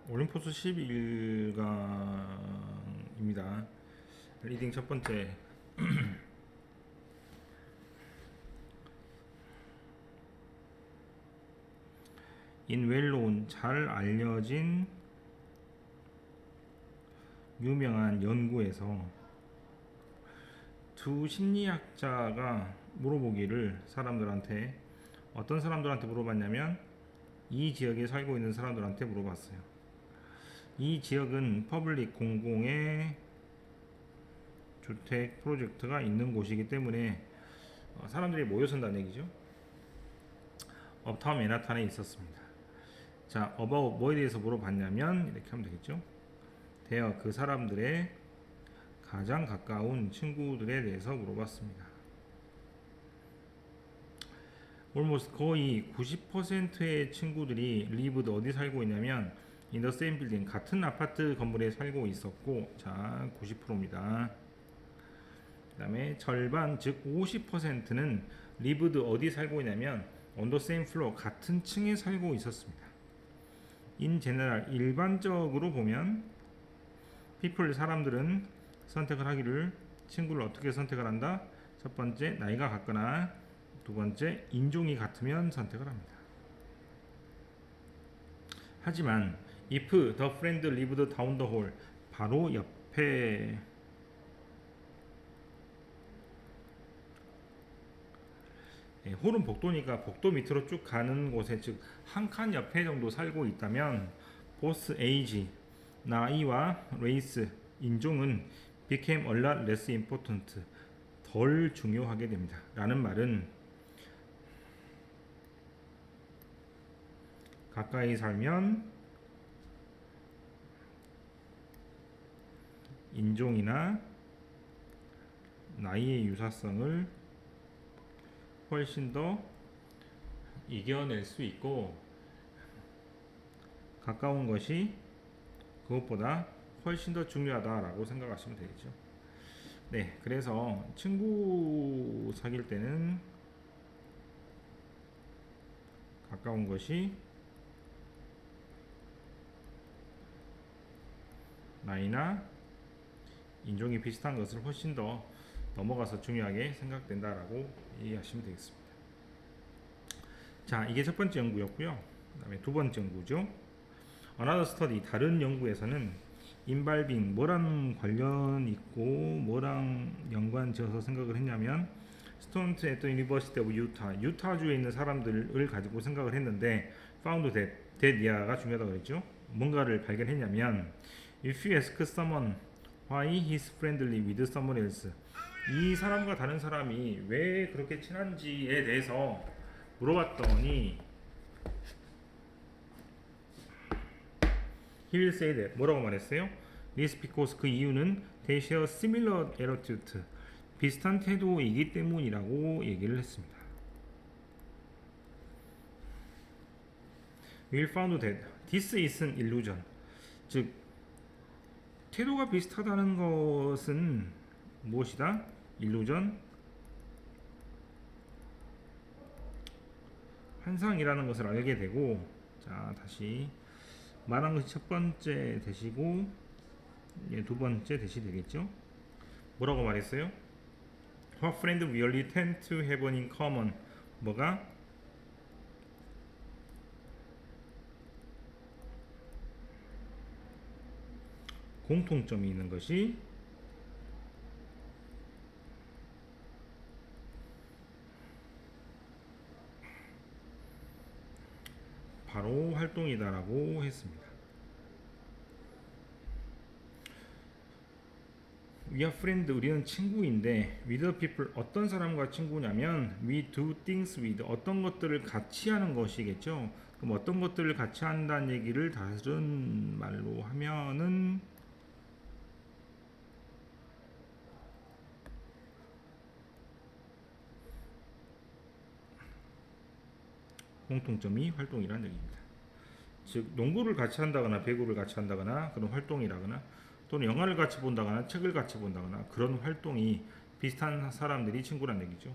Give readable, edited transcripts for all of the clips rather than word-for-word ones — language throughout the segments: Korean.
올림포스 12일강입니다. 리딩 첫 번째. 인웰론, 잘 알려진 유명한 연구에서 두 심리학자가 물어보기를 어떤 사람들한테 물어봤냐면 이 지역에 살고 있는 사람들한테 물어봤어요. 이 지역은 퍼블릭 공공의 주택 프로젝트가 있는 곳이기 때문에 사람들이 모여 산다는 얘기죠. 업타운 맨하탄에 있었습니다. 자, about 뭐에 대해서 물어봤냐면 이렇게 하면 되겠죠. 대여 그 사람들의 가장 가까운 친구들에 대해서 물어봤습니다. almost 거의 90%의 친구들이 lived 어디 살고 있냐면 in the same building 같은 아파트 건물에 살고 있었고, 자 90%입니다. 그 다음에 절반 즉 50%는 lived 어디 살고 있냐면 on the same floor 같은 층에 살고 있었습니다. in general 일반적으로 보면 people 사람들은 선택을 하기를 친구를 어떻게 선택을 한다? 첫 번째 나이가 같거나 두 번째 인종이 같으면 선택을 합니다. 하지만 if the friend lived down the hall 바로 옆에 홀은 복도니까 복도 밑으로 쭉 가는 곳에 즉 한 칸 옆에 정도 살고 있다면 both age 나이와 race 인종은 became a lot less important 덜 중요하게 됩니다. 라는 말은 가까이 살면 인종이나 나이의 유사성을 훨씬 더 이겨낼 수 있고 가까운 것이 그것보다 훨씬 더 중요하다라고 생각하시면 되겠죠. 네, 그래서 친구 사귈 때는 가까운 것이 나이나 인종이 비슷한 것을 훨씬 더 넘어가서 중요하게 생각된다라고 이해하시면 되겠습니다. 자, 이게 첫 번째 연구였고요. 그 다음에 두 번째 연구죠. Another study, 다른 연구에서는 involving 뭐랑 관련 있고 뭐랑 연관 지어서 생각을 했냐면 students at the University of Utah, 유타주에 있는 사람들을 가지고 생각을 했는데 found that year가 중요하다고 그랬죠. 뭔가를 발견했냐면 if you ask someone why he's friendly with someone else 이 사람과 다른 사람이 왜 그렇게 친한지에 대해서 물어봤더니 he will say that 뭐라고 말했어요? This because 그 이유는 they share similar attitude 비슷한 태도이기 때문이라고 얘기를 했습니다. We found that this is an illusion 즉 태도가 비슷하다는 것은 무엇이다? illusion 환상이라는 것을 알게 되고 자 다시 말한 것이 첫 번째 대시고 두 번째 대시 되겠죠. 뭐라고 말했어요? Her friend really tend to have in common 뭐가? 공통점이 있는 것이 바로 활동이다라고 했습니다. We are friend, 우리는 친구인데 with the people, 어떤 사람과 친구냐면 we do things with, 어떤 것들을 같이 하는 것이겠죠. 그럼 어떤 것들을 같이 한다는 얘기를 다른 말로 하면은 공통점이 활동이라는 얘기입니다. 즉 농구를 같이 한다거나 배구를 같이 한다거나 그런 활동이라거나 또는 영화를 같이 본다거나 책을 같이 본다거나 그런 활동이 비슷한 사람들이 친구란 얘기죠.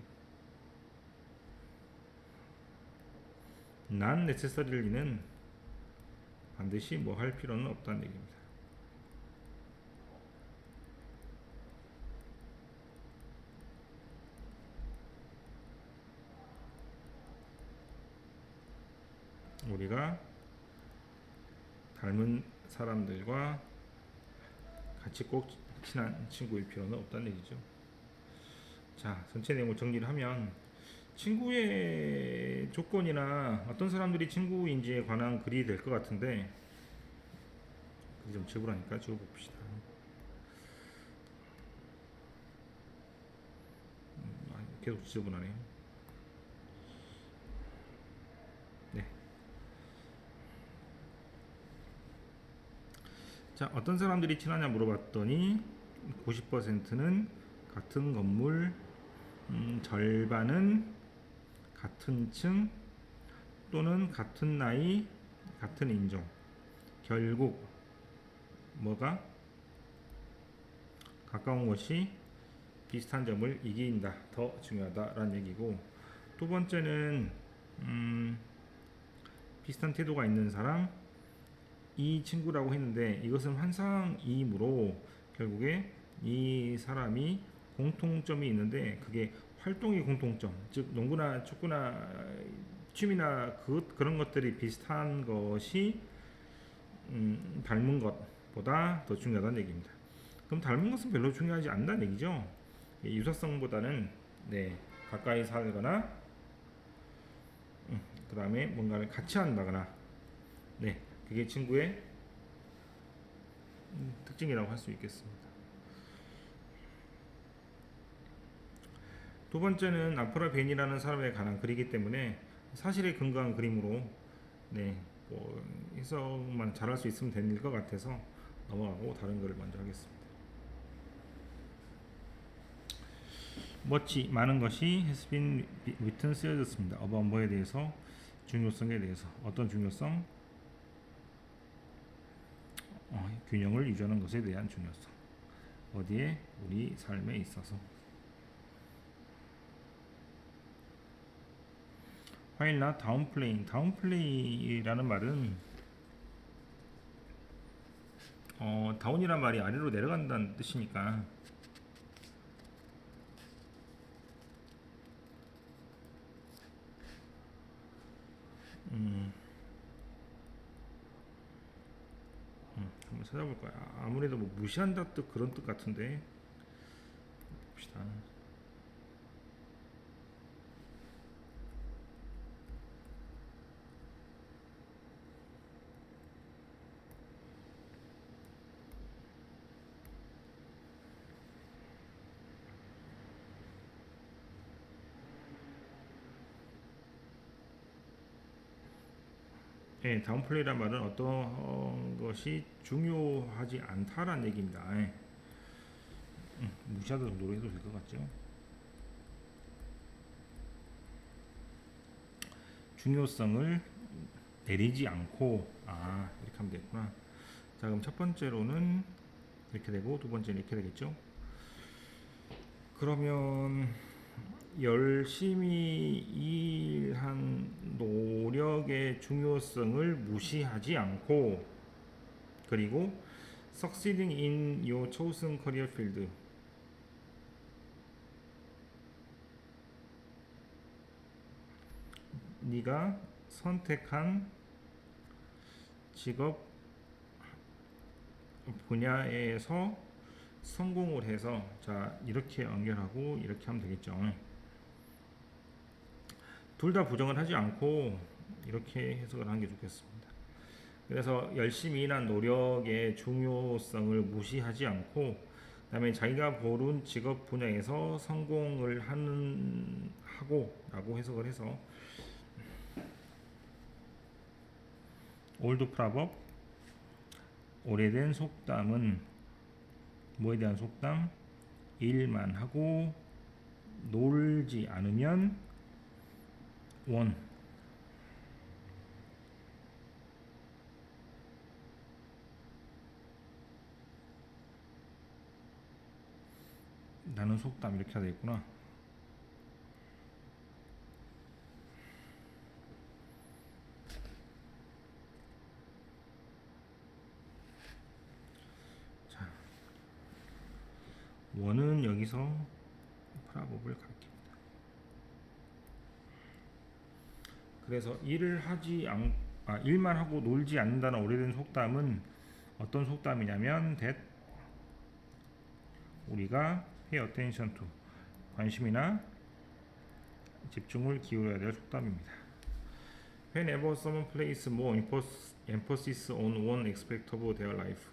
난 necessary는 반드시 뭐 할 필요는 없다는 얘기입니다. 우리가 닮은 사람들과 같이 꼭 친한 친구일 필요는 없다는 얘기죠. 자, 전체 내용을 정리를 하면 친구의 조건이나 어떤 사람들이 친구인지에 관한 글이 될 것 같은데, 글이 좀 지우라니까 지워봅시다. 계속 지저분하네요. 네. 자, 어떤 사람들이 친하냐 물어봤더니 90%는 같은 건물, 절반은 같은 층 또는 같은 나이, 같은 인종. 결국 뭐가 가까운 것이 비슷한 점을 이긴다, 더 중요하다라는 얘기고, 두 번째는 비슷한 태도가 있는 사람, 이 친구라고 했는데 이것은 환상이므로 결국에 이 사람이 공통점이 있는데 그게 활동의 공통점, 즉 농구나 축구나 취미나 그런 것들이 비슷한 것이 닮은 것보다 더 중요하다는 얘기입니다. 그럼 닮은 것은 별로 중요하지 않다는 얘기죠. 유사성보다는 네, 가까이 살거나 그 다음에 뭔가를 같이 한다거나, 네, 그게 친구의 특징이라고 할 수 있겠습니다. 두 번째는 아프라 벤이라는 사람에 관한 글이기 때문에 사실에 근거한 그림으로 네, 뭐 해석만 잘할 수 있으면 될 것 같아서 넘어가고 다른 글을 먼저 하겠습니다. much 많은 것이 has been written 쓰여졌습니다. about 뭐에 대해서? 중요성에 대해서. 어떤 중요성? 균형을 유지하는 것에 대한 중요성. 어디에? 우리 삶에 있어서. while not downplaying. downplay라는 말은 다운이란 말이 아래로 내려간다는 뜻이니까 한번 찾아볼 거야. 아무래도 뭐 무시한다 뜻 그런 뜻 같은데 봅시다. 예, 다운플레이란 말은 어떤 것이 중요하지 않다라는 얘기입니다. 예. 무시하다 정도로 해도 될 것 같죠? 중요성을 내리지 않고, 이렇게 하면 되겠구나. 자, 그럼 첫 번째로는 이렇게 되고 두 번째는 이렇게 되겠죠? 그러면 열심히 일한 노력의 중요성을 무시하지 않고, 그리고 succeeding in your chosen career field, 네가 선택한 직업 분야에서 성공을 해서, 자, 이렇게 연결하고 이렇게 하면 되겠죠. 둘 다 부정을 하지 않고 이렇게 해석을 하는 게 좋겠습니다. 그래서 열심히 일한 노력의 중요성을 무시하지 않고, 그 다음에 자기가 고른 직업 분야에서 성공을 하고 라고 해석을 해서 올드 프라법, 오래된 속담은 뭐에 대한 속담? 일만 하고 놀지 않으면 원. 나는 속담 이렇게 해야 되겠구나. 원은 여기서 probable을 가리킵니다. 그래서 일만 하고 놀지 않는다는 오래된 속담은 어떤 속담이냐면 that 우리가 pay attention to 관심이나 집중을 기울여야 될 속담입니다. Whenever someone places more emphasis on one aspect of their life,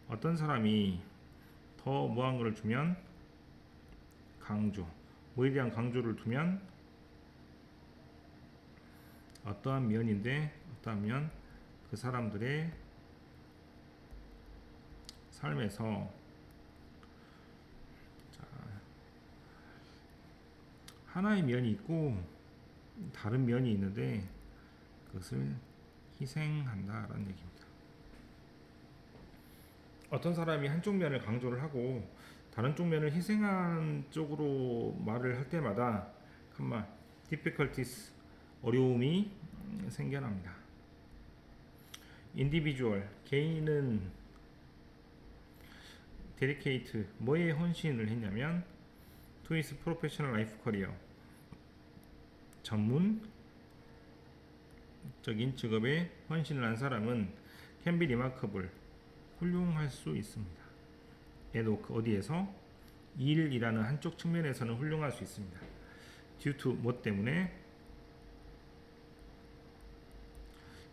어떤 사람이 더 뭐한 걸 주면 뭐에 대한 강조를 두면 어떠한 면 그 사람들의 삶에서 하나의 면이 있고 다른 면이 있는데 그것을 희생한다라는 얘기입니다. 어떤 사람이 한쪽 면을 강조를 하고 다른 쪽 면을 희생하는 쪽으로 말을 할 때마다 difficulties 어려움이 생겨납니다. individual 개인은 dedicate 뭐에 헌신을 했냐면 to his professional life career 전문적인 직업에 헌신을 한 사람은 can be remarkable 훌륭할 수 있습니다. at work 어디에서 일이라는 한쪽 측면에서는 훌륭할 수 있습니다. due to 뭐 때문에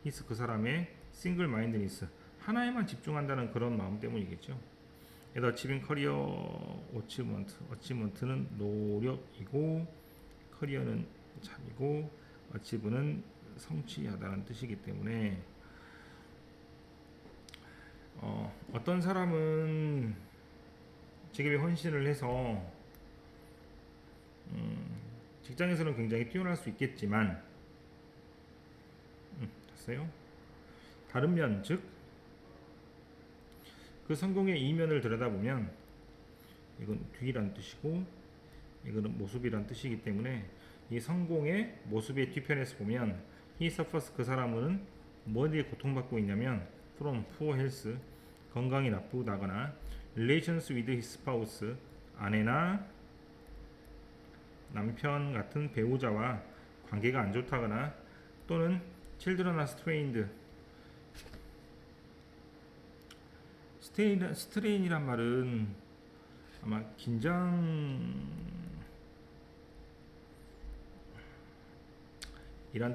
his 그 사람의 single mindedness 하나에만 집중한다는 그런 마음 때문이겠죠. at achieving career achievement는 노력이고 커리어는 참이고 achieve는 성취하다는 뜻이기 때문에 어떤 사람은 직업에 헌신을 해서 직장에서는 굉장히 뛰어날 수 있겠지만 됐어요? 다른 면, 즉 그 성공의 이면을 들여다보면 이건 뒤란 뜻이고 이거는 모습이란 뜻이기 때문에 이 성공의 모습의 뒤편에서 보면 he suffers 그 사람은 뭐에 고통받고 있냐면 from poor health 건강이 나쁘다거나 relations with his spouse 아내나 남편 같은 배우자와 관계가 안 좋다거나 또는 children are 스트레인이란 말은 아마 긴장이란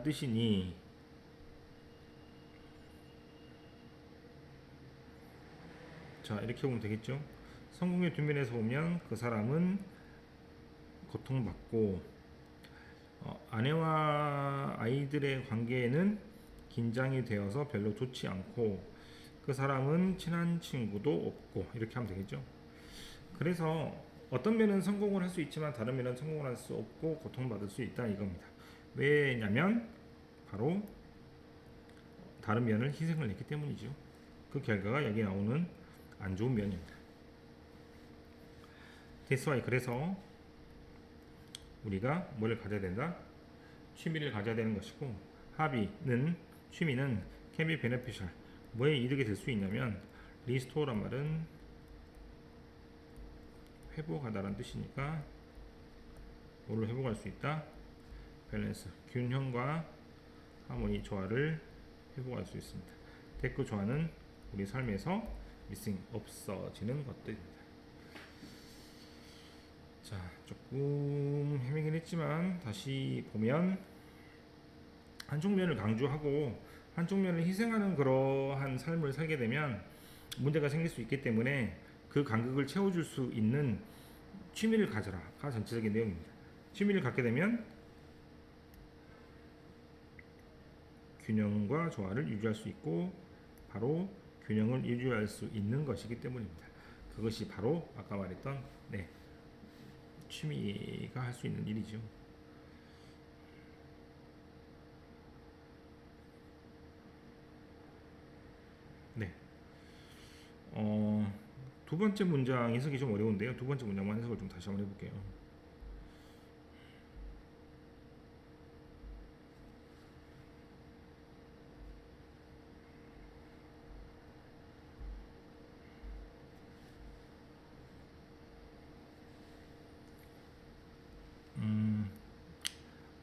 뜻이니 자 이렇게 보면 되겠죠. 성공의 뒷면에서 보면 그 사람은 고통받고 아내와 아이들의 관계에는 긴장이 되어서 별로 좋지 않고 그 사람은 친한 친구도 없고 이렇게 하면 되겠죠. 그래서 어떤 면은 성공을 할 수 있지만 다른 면은 성공을 할 수 없고 고통받을 수 있다 이겁니다. 왜냐면 바로 다른 면을 희생을 했기 때문이죠. 그 결과가 여기 나오는 안 좋은 면입니다. That's why 그래서 우리가 뭘 가져야 된다? 취미를 가져야 되는 것이고 취미는 can be beneficial 뭐에 이득이 될 수 있냐면 restore란 말은 회복하다라는 뜻이니까 뭐를 회복할 수 있다? 밸런스 균형과 하모니 조화를 회복할 수 있습니다. 데크 조화는 우리 삶에서 missing 없어지는 것들입니다. 자 조금 헤매긴 했지만 다시 보면 한쪽 면을 강조하고 한쪽 면을 희생하는 그러한 삶을 살게 되면 문제가 생길 수 있기 때문에 그 간극을 채워줄 수 있는 취미를 가져라가 전체적인 내용입니다. 취미를 갖게 되면 균형과 조화를 유지할 수 있고 바로 균형을 유지할 수 있는 것이기 때문입니다. 그것이 바로 아까 말했던 취미가 할 수 있는 일이죠. 네. 두 번째 문장 해석이 좀 어려운데요. 두 번째 문장만 해석을 좀 다시 한번 해볼게요.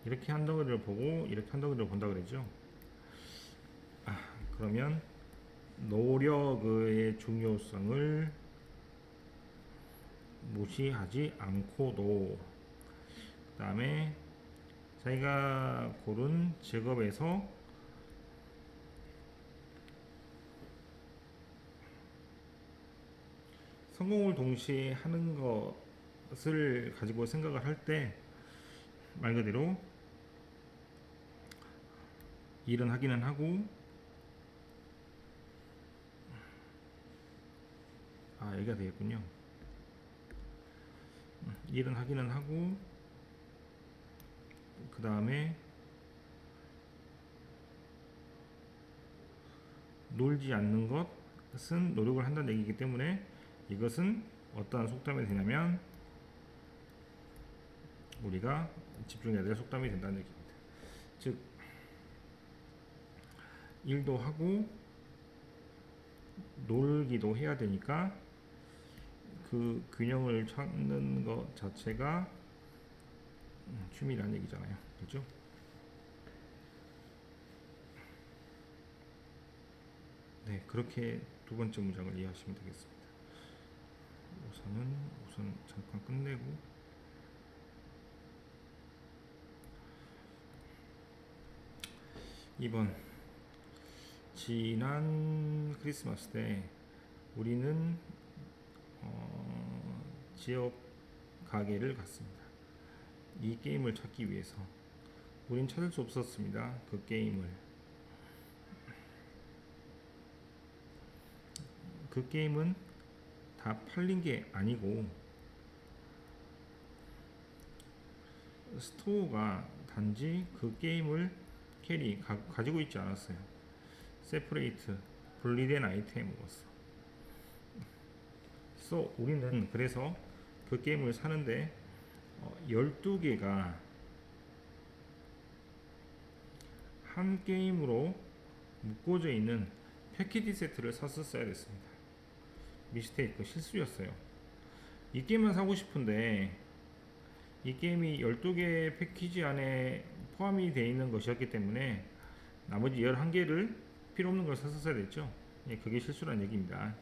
이렇게 한 덩어리를 보고 이렇게 한 덩어리를 본다 그랬죠. 그러면 노력의 중요성을 무시하지 않고도, 그 다음에 자기가 고른 직업에서 성공을 동시에 하는 것을 가지고 생각을 할 때 말 그대로 일은 하기는 하고, 여기가 되겠군요. 일은 하기는 하고, 그 다음에 놀지 않는 것은 노력을 한다는 얘기이기 때문에 이것은 어떠한 속담이 되냐면 우리가 집중해야 될 속담이 된다는 얘기입니다. 즉 일도 하고 놀기도 해야 되니까 그 균형을 찾는 것 자체가 취미라는 얘기잖아요. 그렇죠? 네, 그렇게 두 번째 문장을 이해하시면 되겠습니다. 우선 잠깐 끝내고, 2번, 지난 크리스마스 때 우리는 지역 가게를 갔습니다. 이 게임을 찾기 위해서 우린 찾을 수 없었습니다. 그 게임을. 그 게임은 다 팔린 게 아니고 스토어가 단지 그 게임을 가지고 있지 않았어요. 세퍼레이트, 분리된 아이템으로서. 우리는 그래서 그 게임을 사는데 12개가 한 게임으로 묶어져 있는 패키지 세트를 샀었어야 됐습니다. 미스테이크, 실수였어요. 이 게임만 사고 싶은데 이 게임이 12개 패키지 안에 포함이 되어 있는 것이었기 때문에 나머지 11개를 필요 없는 걸 샀었어야 됐죠. 그게 실수란 얘기입니다.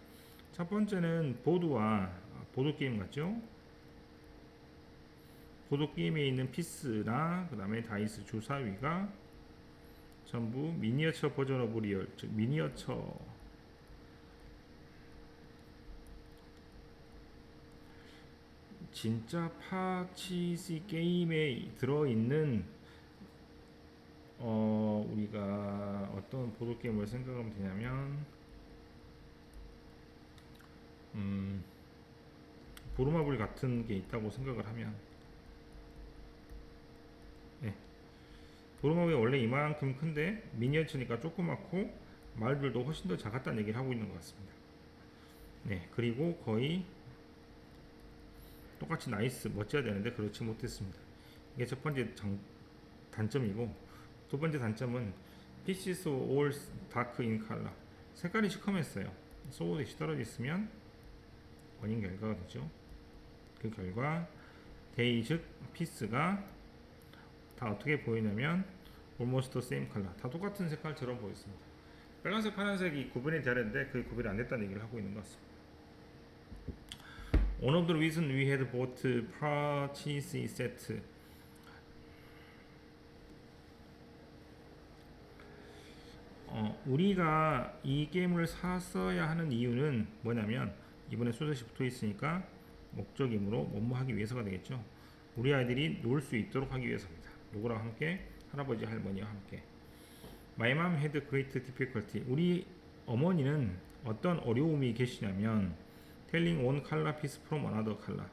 첫 번째는 보드게임 같죠? 보드게임에 있는 피스나 그 다음에 다이스 주사위가 전부 미니어처 버전 오브 리얼, 즉 미니어처 진짜 파치시 게임에 들어있는 우리가 어떤 보드게임을 생각하면 되냐면 보루마블 같은 게 있다고 생각을 하면, 보루마블이 원래 이만큼 큰데 미니어처니까 조그맣고 말들도 훨씬 더 작았다는 얘기를 하고 있는 것 같습니다. 그리고 거의 똑같이 나이스 멋져야 되는데 그렇지 못했습니다. 이게 첫 번째 단점이고, 두 번째 단점은 pieces all dark in color, 색깔이 시커맸어요. 소울이 떨어져 있으면 원인 결과가 되죠. 그 결과 데이, 즉 피스가 다 어떻게 보이냐면 almost the same color, 다 똑같은 색깔처럼 보였습니다. 빨간색, 파란색이 구분이 돼야 되는데 그 구분이 안 됐다는 얘기를 하고 있는 것 같습니다. One of the reasons we had bought purchase set, 우리가 이 게임을 샀어야 하는 이유는 뭐냐면, 이번에 소젖이 붙어 있으니까 목적이므로 뭐뭐 하기 위해서가 되겠죠. 우리 아이들이 놀 수 있도록 하기 위해서입니다. 누구랑 함께? 할아버지 할머니와 함께. My mom had great difficulty, 우리 어머니는 어떤 어려움이 계시냐면 telling one color piece from another color,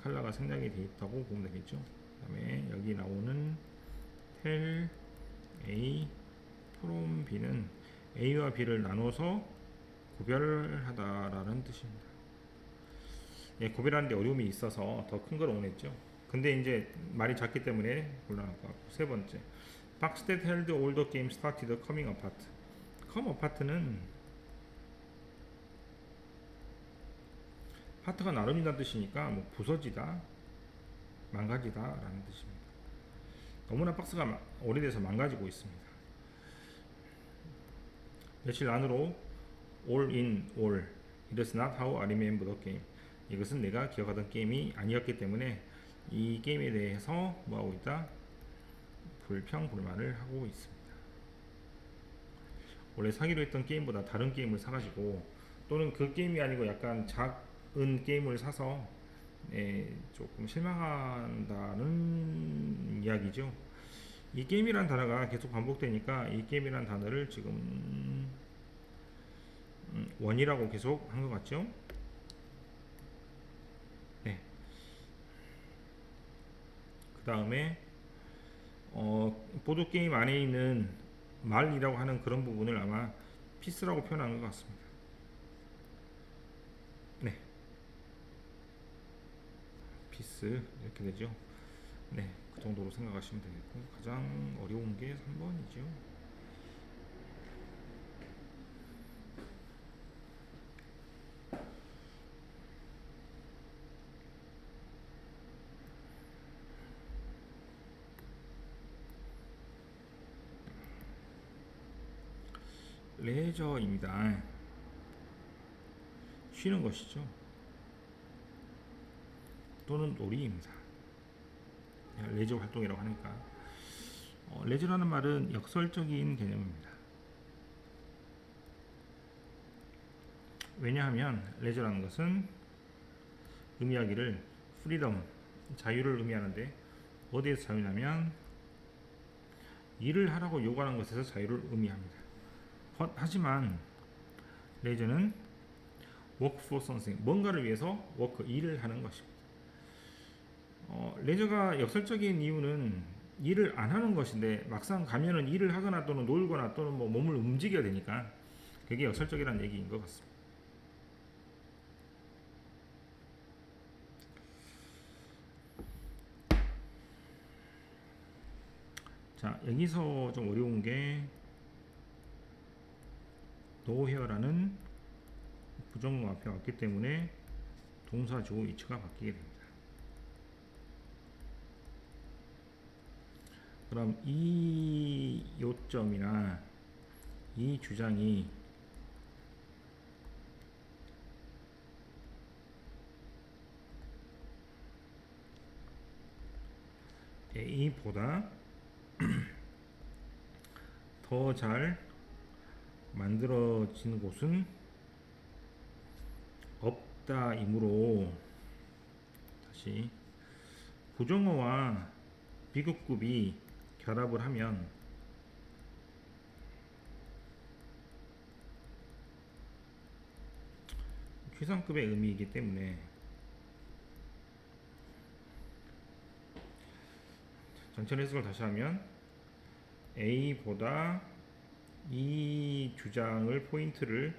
컬러가 생략이 되어 있다고 보면 되겠죠. 그 다음에 여기 나오는 tell A from B는 A와 B를 나눠서 구별하다라는 뜻입니다. 구별하는데 어려움이 있어서 더 큰 걸 원했죠. 근데 이제 말이 작기 때문에 곤란할 것 같고. 세 번째, Box that held all the games started coming apart. come apart는 파트가 나름이라는 뜻이니까 뭐 부서지다, 망가지다 라는 뜻입니다. 너무나 박스가 오래돼서 망가지고 있습니다. 며칠 안으로 all in all it is not how I remember the game. 이것은 내가 기억하던 게임이 아니었기 때문에 이 게임에 대해서 뭐하고 있다? 불평불만을 하고 있습니다. 원래 사기로 했던 게임보다 다른 게임을 사가지고 또는 그 게임이 아니고 약간 작은 게임을 사서 조금 실망한다는 이야기죠. 이 게임이란 단어가 계속 반복되니까 이 게임이란 단어를 지금 원이라고 계속 한 것 같죠? 네. 그 다음에 보드 게임 안에 있는 말이라고 하는 그런 부분을 아마 피스라고 표현한 것 같습니다. 네. 피스 이렇게 되죠. 네, 그 정도로 생각하시면 되겠고 가장 어려운 게 3번이죠. 레저입니다. 쉬는 것이죠. 또는 놀이입니다. 레저 활동이라고 하니까 레저라는 말은 역설적인 개념입니다. 왜냐하면 레저라는 것은 의미하기를 프리덤, 자유를 의미하는데 어디에서 자유냐면 일을 하라고 요구하는 것에서 자유를 의미합니다. 하지만 레저는 work for something, 뭔가를 위해서 일을 하는 것입니다. 레저가 역설적인 이유는 일을 안 하는 것인데 막상 가면은 일을 하거나 또는 놀거나 또는 뭐 몸을 움직여야 되니까 그게 역설적이라는 얘기인 것 같습니다. 자, 여기서 좀 어려운 게 노헤어라는 부정어 앞에 왔기 때문에 동사 주어 위치가 바뀌게 됩니다. 그럼 이 요점이나 이 주장이 A보다 더 잘 만들어진 곳은 없다이므로 다시 부정어와 비급급이 결합을 하면 최상급의 의미이기 때문에 전체 해석을 다시 하면 A보다 이 주장을 포인트를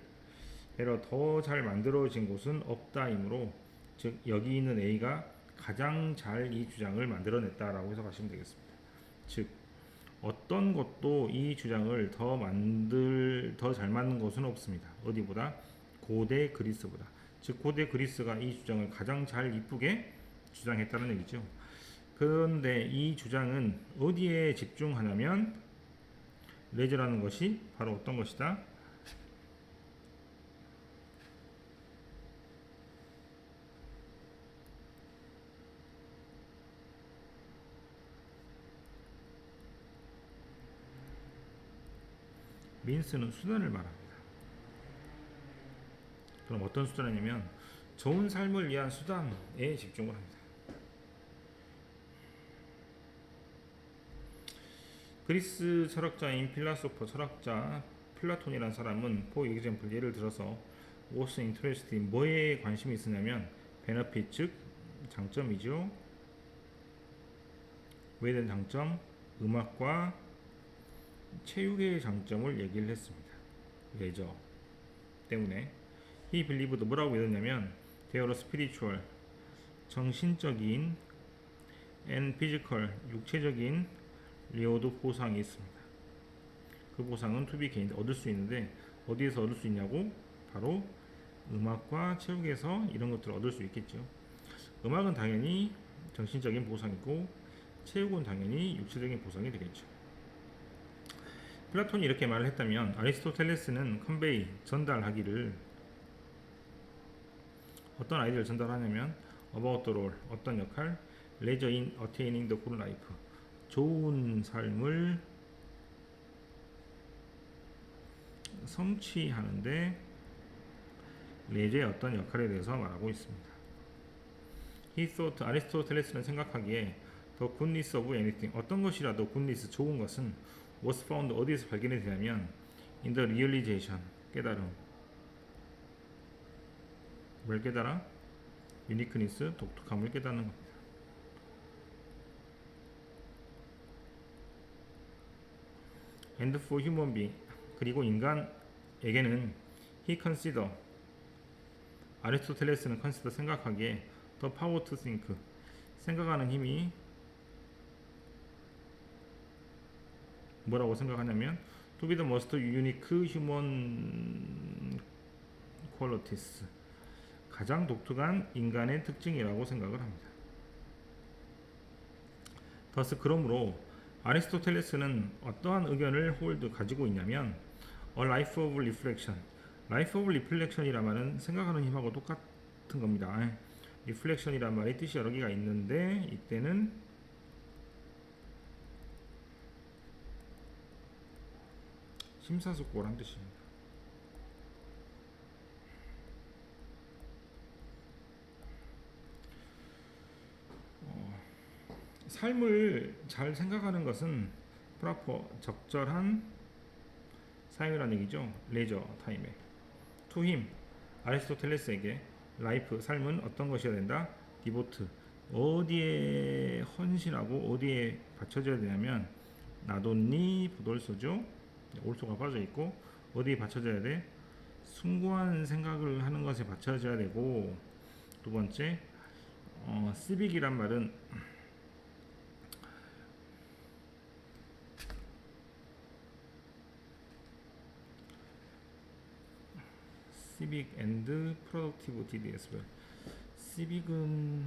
해러 더 잘 만들어진 곳은 없다이므로 즉 여기 있는 A가 가장 잘 이 주장을 만들어냈다라고 해석하시면 되겠습니다. 즉 어떤 것도 이 주장을 더 잘 만든 것은 없습니다. 어디보다? 고대 그리스보다. 즉 고대 그리스가 이 주장을 가장 잘 이쁘게 주장했다는 얘기죠. 그런데 이 주장은 어디에 집중하냐면 레저라는 것이 바로 어떤 것이다? 민스는 수단을 말합니다. 그럼 어떤 수단이냐면 좋은 삶을 위한 수단에 집중을 합니다. 그리스 철학자인 필라소퍼 철학자 플라톤이라는 사람은 for example 예를 들어서 was interested in 뭐에 관심이 있으냐면 benefit 즉 장점이죠. 왜 된 장점? 음악과 체육의 장점을 얘기를 했습니다. 레저 때문에 he believed 뭐라고 믿었냐면 they are spiritual 정신적인 and physical 육체적인 리워드 보상이 있습니다. 그 보상은 투비 개인 얻을 수 있는데 어디에서 얻을 수 있냐고? 바로 음악과 체육에서 이런 것들을 얻을 수 있겠죠. 음악은 당연히 정신적인 보상이고 체육은 당연히 육체적인 보상이 되겠죠. 플라톤이 이렇게 말을 했다면 아리스토텔레스는 컨베이, 전달하기를 어떤 아이디어를 전달하냐면 about the role, 어떤 역할, leisure in attaining the good life, 좋은 삶을 성취하는데 레저의 어떤 역할에 대해서 말하고 있습니다. He thought, 아리스토텔레스는 생각하기에 the goodness of anything, 어떤 것이라도 goodness, 좋은 것은 was found, 어디에서 발견이 되냐면 in the realization, 깨달음. 뭘 깨달아? uniqueness, 독특함을 깨닫는 겁니다. And for human being, 그리고 인간에게는 he consider, 아리스토텔레스는 consider, 생각하기에 the power to think, 생각하는 힘이 뭐라고 생각하냐면 to be the most unique human qualities, 가장 독특한 인간의 특징이라고 생각을 합니다. 더스, 그러므로 아리스토텔레스는 어떠한 의견을 가지고 있냐면 a life of reflection, life of reflection이란 말은 생각하는 힘하고 똑같은 겁니다. reflection이란 말이 뜻이 여러 개가 있는데 이때는 심사숙고란 뜻입니다. 삶을 잘 생각하는 것은 프로퍼, 적절한 사용이라는 얘기죠. 레저 타임에. to him, 아리스토텔레스에게 라이프, 삶은 어떤 것이어야 된다? 디보트, 어디에 헌신하고 어디에 받쳐져야 되냐면 나돈니 보돌소죠. 올소가 빠져 있고 어디에 받쳐져야 돼? 숭고한 생각을 하는 것에 받쳐져야 되고, 두 번째 시빅이란 말은 civic and productivity as well. civic은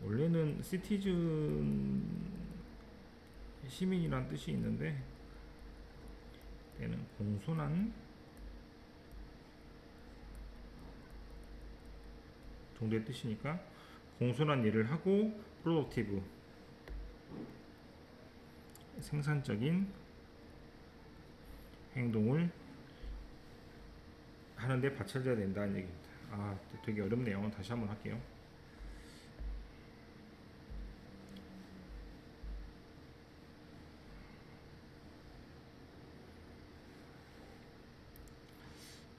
원래는 citizen, 시민이란 뜻이 있는데 얘는 공손한 정도의 뜻이니까 공손한 일을 하고 productive, 생산적인 행동을 하는데 받쳐져야 된다는 얘기입니다. 아, 되게 어렵네요. 다시 한번 할게요.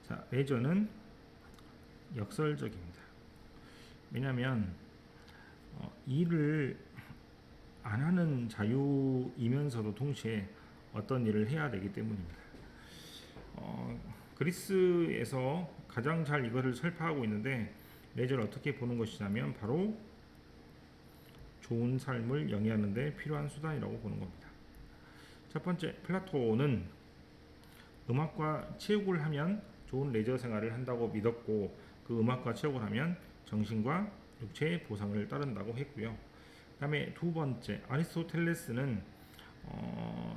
자, 레저는 역설적입니다. 왜냐하면 일을 안 하는 자유이면서도 동시에 어떤 일을 해야 되기 때문입니다. 그리스에서 가장 잘 이거를 설파하고 있는데 레저를 어떻게 보는 것이냐면 바로 좋은 삶을 영위하는 데 필요한 수단이라고 보는 겁니다. 첫 번째, 플라톤은 음악과 체육을 하면 좋은 레저 생활을 한다고 믿었고 그 음악과 체육을 하면 정신과 육체의 보상을 따른다고 했고요. 그 다음에 두 번째, 아리스토텔레스는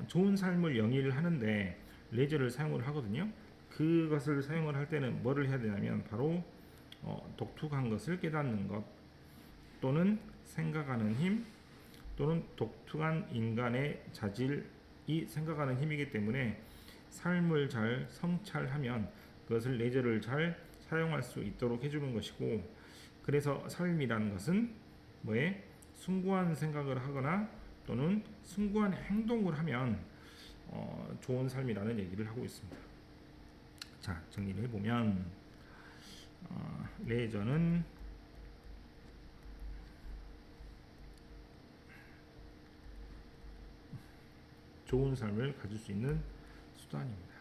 좋은 삶을 영위를 하는데 레저를 사용을 하거든요. 그것을 사용을 할 때는 뭐를 해야 되냐면 바로 독특한 것을 깨닫는 것, 또는 생각하는 힘, 또는 독특한 인간의 자질이 생각하는 힘이기 때문에 삶을 잘 성찰하면 그것을 레저를 잘 사용할 수 있도록 해주는 것이고, 그래서 삶이라는 것은 뭐에 숭고한 생각을 하거나 또는 숭고한 행동을 하면 좋은 삶이라는 얘기를 하고 있습니다. 자, 정리를 해보면 레저는 좋은 삶을 가질 수 있는 수단입니다.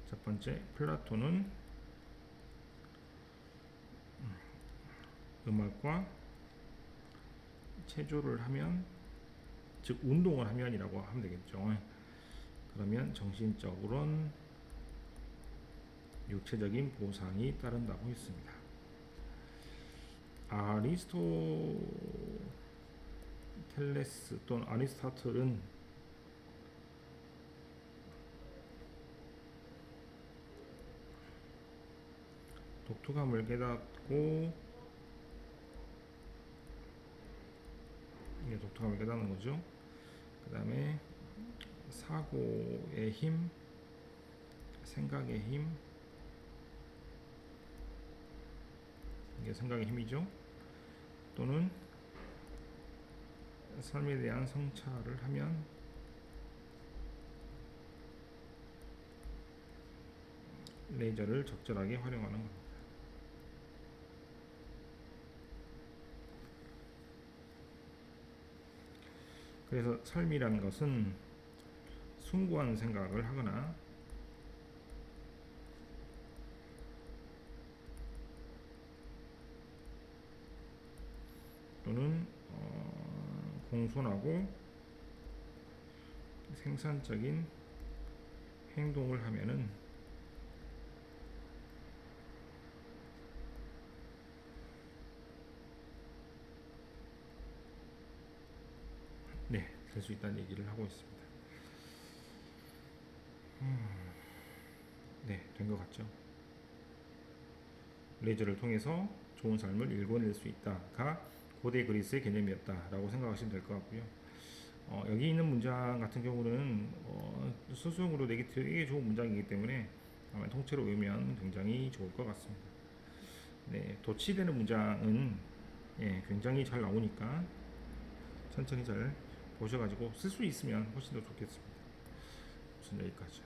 첫 번째, 플라톤은 음악과 체조를 하면, 즉 운동을 하면이라고 하면 되겠죠. 그러면 정신적으론 육체적인 보상이 따른다고 했습니다. 아리스토텔레스 또는 아리스토틀은 독특함을 깨닫고, 이게 독특함을 깨닫는 거죠. 그 다음에 사고의 힘, 생각의 힘, 이게 생각의 힘이죠. 또는 삶에 대한 성찰을 하면 레이저를 적절하게 활용하는 겁니다. 그래서 삶이라는 것은 숭고한 생각을 하거나 또는 공손하고 생산적인 행동을 하면은 네, 될 수 있다는 얘기를 하고 있습니다. 네, 된 것 같죠? 레이저를 통해서 좋은 삶을 일궈낼 수 있다가 고대 그리스의 개념이었다라고 생각하시면 될 것 같고요. 여기 있는 문장 같은 경우는 수수용으로 내기 되게 좋은 문장이기 때문에 아마 통째로 외우면 굉장히 좋을 것 같습니다. 네, 도치되는 문장은 굉장히 잘 나오니까 천천히 잘 보셔가지고 쓸 수 있으면 훨씬 더 좋겠습니다. 우선 여기까지.